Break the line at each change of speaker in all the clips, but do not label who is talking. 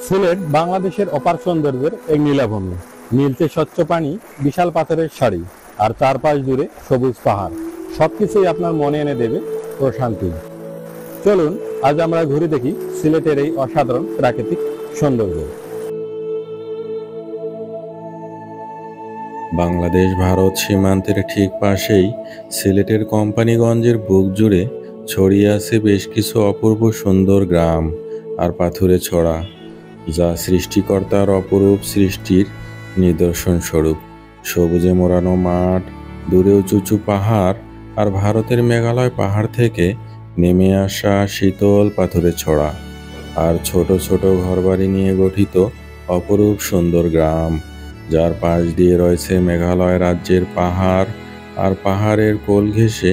সিলেট বাংলাদেশের অপার সৌন্দর্যের এক নীলাভূমি। নীলচে স্বচ্ছ পানি, বিশাল পাথরের সারি, আর চারপাশ জুড়ে সবুজ পাহাড়, সবকিছুই আপনার মনে এনে দেবে প্রশান্তি। চলুন আজ আমরা ঘুরে দেখি সিলেটের এই অসাধারণ প্রাকৃতিক সৌন্দর্য।
বাংলাদেশ ভারত সীমান্তের ঠিক পাশেই সিলেটের কোম্পানিগঞ্জের বুক জুড়ে ছড়িয়ে আছে বেশ কিছু অপূর্ব সুন্দর গ্রাম আর পাথুরে ছড়া, যা সৃষ্টিকর্তার অপরূপ সৃষ্টির নিদর্শন স্বরূপ। সবুজে মোড়ানো মাঠ, দূরে উঁচু পাহাড়, আর ভারতের মেঘালয় পাহাড় থেকে নেমে আসা শীতল পাথুরে ছড়া, আর ছোট ছোট ঘরবাড়ি নিয়ে গঠিত অপরূপ সুন্দর গ্রাম, যার পাশ দিয়ে রয়েছে মেঘালয় রাজ্যের পাহাড়, আর পাহাড়ের কোল ঘেঁষে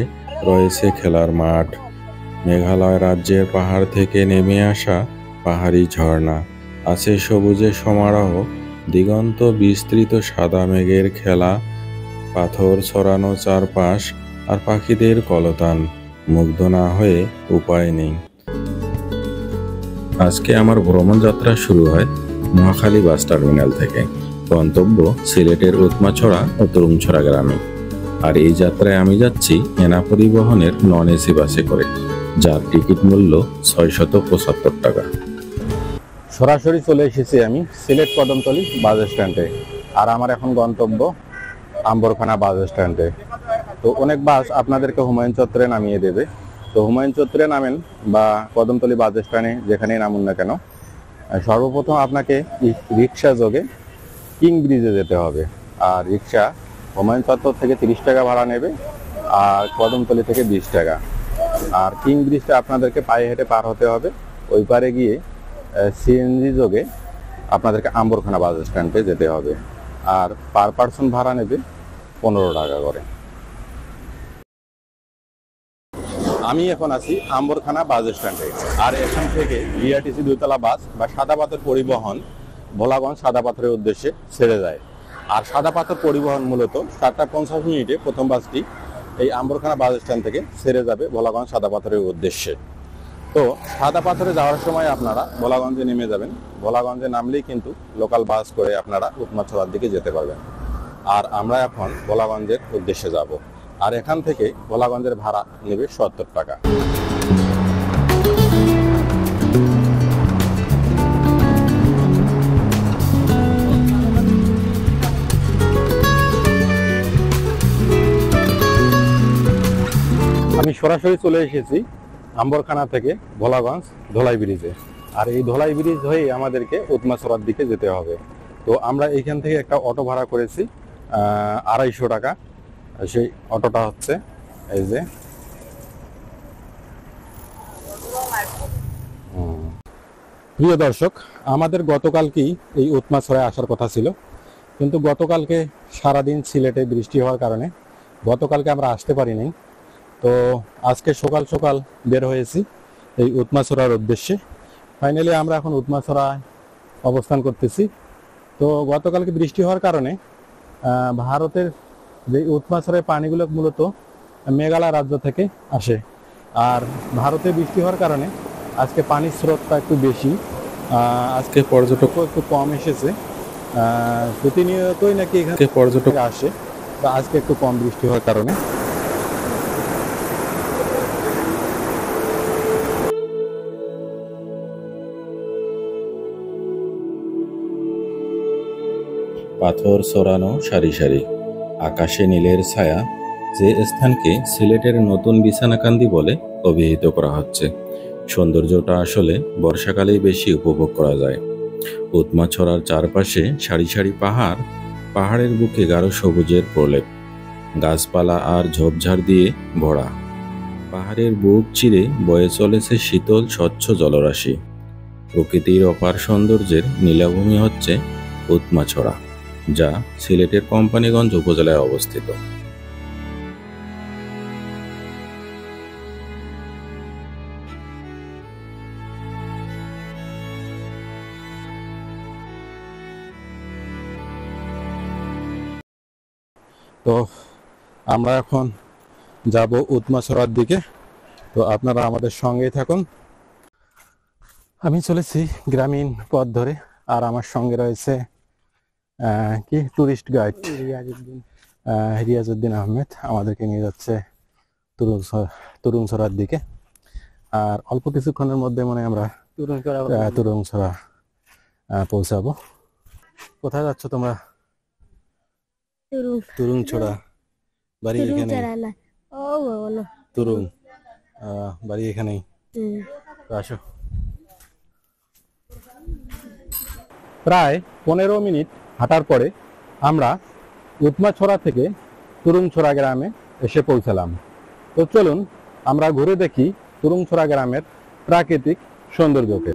রয়েছে খেলার মাঠ। মেঘালয় রাজ্যের পাহাড় থেকে নেমে আসা পাহাড়ি ঝর্ণা, আছে সবুজে সমারোহ, দিগন্ত বিস্তৃত সাদা মেঘের খেলা, পাথর ছড়ানো চারপাশ, আর পাখিদের কলতান। মুগ্ধ না হয়ে উপায় নেই। আজকে আমার ভ্রমণ যাত্রা শুরু হয় মহাখালী বাস টার্মিনাল থেকে। গন্তব্য সিলেটের উৎমাছড়া ও তরুণছড়া গ্রামে। আর এই যাত্রায় আমি যাচ্ছি এনা পরিবহনের নন এসি বাসে করে, যার টিকিট মূল্য ৬৭৫ টাকা।
সরাসরি চলে এসেছি আমি সিলেট কদমতলী বাস স্ট্যান্ডে, আর আমার এখন গন্তব্য আম্বরখানা বাস স্ট্যান্ডে। তো অনেক বাস আপনাদেরকে হুমায়ুন চত্বরে নামিয়ে দেবে। তো হুমায়ুন চত্বরে নামেন বা কদমতলী বাস স্ট্যান্ডে যেখানেই নামুন না কেন, সর্বপ্রথম আপনাকে রিক্সা যোগে কিং ব্রিজে যেতে হবে। আর রিক্সা হুমায়ুন চত্বর থেকে ৩০ টাকা ভাড়া নেবে, আর কদমতলী থেকে ২০ টাকা। আর কিং ব্রিজটা আপনাদেরকে পায়ে হেঁটে পার হতে হবে। ওই পারে গিয়ে সিএনজি যোগে আপনাদেরকে আম্বরখানা বাস স্ট্যান্ডে যেতে হবে। আর পার পার্সন ভাড়া নেবে ১৫ টাকা করে। আমি এখন আছি আম্বরখানা বাস স্ট্যান্ডে। আর এখান থেকে বিআরটিসি দুইতলা বাস বা সাদা পাথর পরিবহন ভোলাগঞ্জ সাদা পাথরের উদ্দেশ্যে ছেড়ে যায়। আর সাদা পাথর পরিবহন মূলত ৭টা ৫০ প্রথম বাসটি এই আম্বরখানা বাস স্ট্যান্ড থেকে ছেড়ে যাবে ভোলাগঞ্জ সাদা পাথরের উদ্দেশ্যে। তো সাদা পাথরে যাওয়ার সময় আপনারা ভোলাগঞ্জে নেমে যাবেন। ভোলাগঞ্জে নামলেই কিন্তু লোকাল বাস করে আপনারা উৎমাছড়ার দিকে যেতে পারবেন। আর আমরা এখন ভোলাগঞ্জের উদ্দেশ্যে যাব। আর এখান থেকে ভোলাগঞ্জের ভাড়া নেবে ৭০ টাকা। আমি সরাসরি চলে এসেছি আম্বরখানা থেকে ভোলাগঞ্জ ধলাই ব্রিজে। আর এই ধলাই ব্রিজ হয়ে আমাদেরকে উৎমাছড়ার দিকে যেতে হবে। তো আমরা এইখান থেকে একটা অটো ভাড়া করেছি ২৫০ টাকা। সেই অটোটা হচ্ছে এই যে। প্রিয় দর্শক, আমাদের গতকালকেই এই উৎমাছড়ায় আসার কথা ছিল, কিন্তু গতকালকে সারাদিন সিলেটে বৃষ্টি হওয়ার কারণে গতকালকে আমরা আসতে পারিনি। তো আজকে সকাল সকাল বের হয়েছি এই উৎমাছড়ার উদ্দেশ্যে। ফাইনালি আমরা এখন উৎমাছড়ায় অবস্থান করতেছি। তো গতকালকে বৃষ্টি হওয়ার কারণে ভারতের যে উৎমাছড়ায় পানিগুলো মূলত মেঘালয় রাজ্য থেকে আসে। আর ভারতে বৃষ্টি হওয়ার কারণে আজকে পানির স্রোতটা একটু বেশি। আজকে পর্যটকও একটু কম এসেছে। প্রতিনিয়তই নাকি এখানে পর্যটক আসে, তো আজকে একটু কম বৃষ্টি হওয়ার কারণে।
পাথর ছড়ানো সারি সারি, আকাশে নীলের ছায়া, যে স্থানকে সিলেটের নতুন বিছানাকান্দি বলে অভিহিত করা হচ্ছে। সৌন্দর্যটা আসলে বর্ষাকালেই বেশি উপভোগ করা যায়। উৎমাছড়ার চারপাশে সারি সারি পাহাড়, পাহাড়ের বুকে গাঢ় সবুজের প্রলেপ, গাছপালা আর ঝোপঝাড় দিয়ে ভরা। পাহাড়ের বুক চিরে বয়ে চলেছে শীতল স্বচ্ছ জলরাশি। প্রকৃতির অপার সৌন্দর্যের নীলাভূমি হচ্ছে উৎমাছড়া, যা সিলেটের কোম্পানিগঞ্জ উপজেলায় অবস্থিত।
তো আমরা এখন যাব উৎমাছড়ার দিকে। তো আপনারা আমাদের সঙ্গেই থাকুন। আমি চলেছি গ্রামীণ পথ ধরে, আর আমার সঙ্গে রয়েছে কি টুরিস্ট গাইড রিয়াজউদ্দিন আহমেদ। আমাদেরকে নিয়ে যাচ্ছে তুরুংছড়ার দিকে। আর অল্প কিছুক্ষণের মধ্যে মনে হয় আমরা তুরুংছড়া পৌঁছাবো। কোথায় যাচ্ছ তোমরা? তুরুংছড়া। বাড়ি এখানে? তুরুং বাড়ি এখানেই। তো আসো। প্রায় 15 মিনিট হাঁটার পরে আমরা উৎমাছড়া থেকে তুরুংছড়া গ্রামে এসে পৌঁছালাম। তো চলুন আমরা ঘুরে দেখি তুরুংছড়া গ্রামের প্রাকৃতিক সৌন্দর্যকে।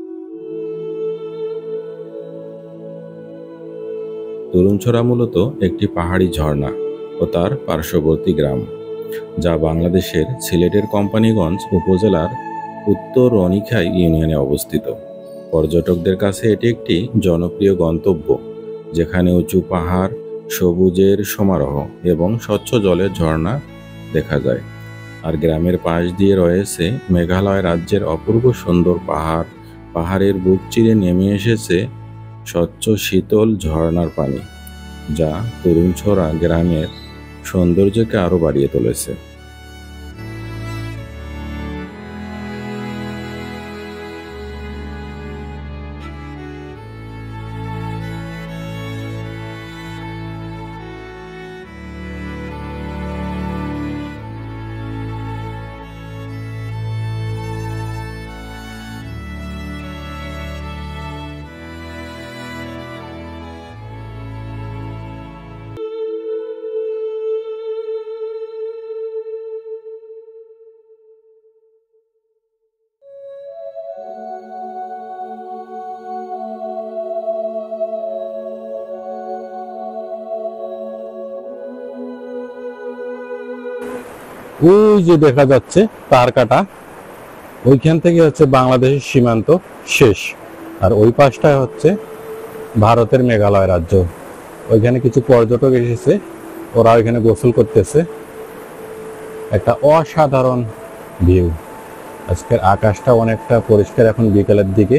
তরুণছড়া মূলত একটি পাহাড়ি ঝর্ণা ও তার পার্শ্ববর্তী গ্রাম, যা বাংলাদেশের সিলেটের কোম্পানীগঞ্জ উপজেলার উত্তর রনিখাই ইউনিয়নে অবস্থিত। পর্যটকদের কাছে এটি একটি জনপ্রিয় গন্তব্য, যেখানে উঁচু পাহাড়, সবুজের সমারোহ এবং স্বচ্ছ জলের ঝর্ণা দেখা যায়। আর গ্রামের পাশ দিয়ে রয়েছে মেঘালয় রাজ্যের অপূর্ব সুন্দর পাহাড়। পাহাড়ের বুক চিরে নেমে এসেছে স্বচ্ছ শীতল ঝর্ণার পানি, যা তরুণছড়া গ্রামের সৌন্দর্যকে আরো বাড়িয়ে তুলেছে।
ওই যে দেখা যাচ্ছে তার কাটা, ওইখান থেকে হচ্ছে বাংলাদেশের সীমান্ত শেষ। আর ওই পাশটায় হচ্ছে ভারতের মেঘালয় রাজ্য। ওইখানে কিছু পর্যটক এসেছে, ওরা ওইখানে গোসল করতেছে। একটা অসাধারণ ভিউ। আজকের আকাশটা অনেকটা পরিষ্কার এখন বিকেলের দিকে।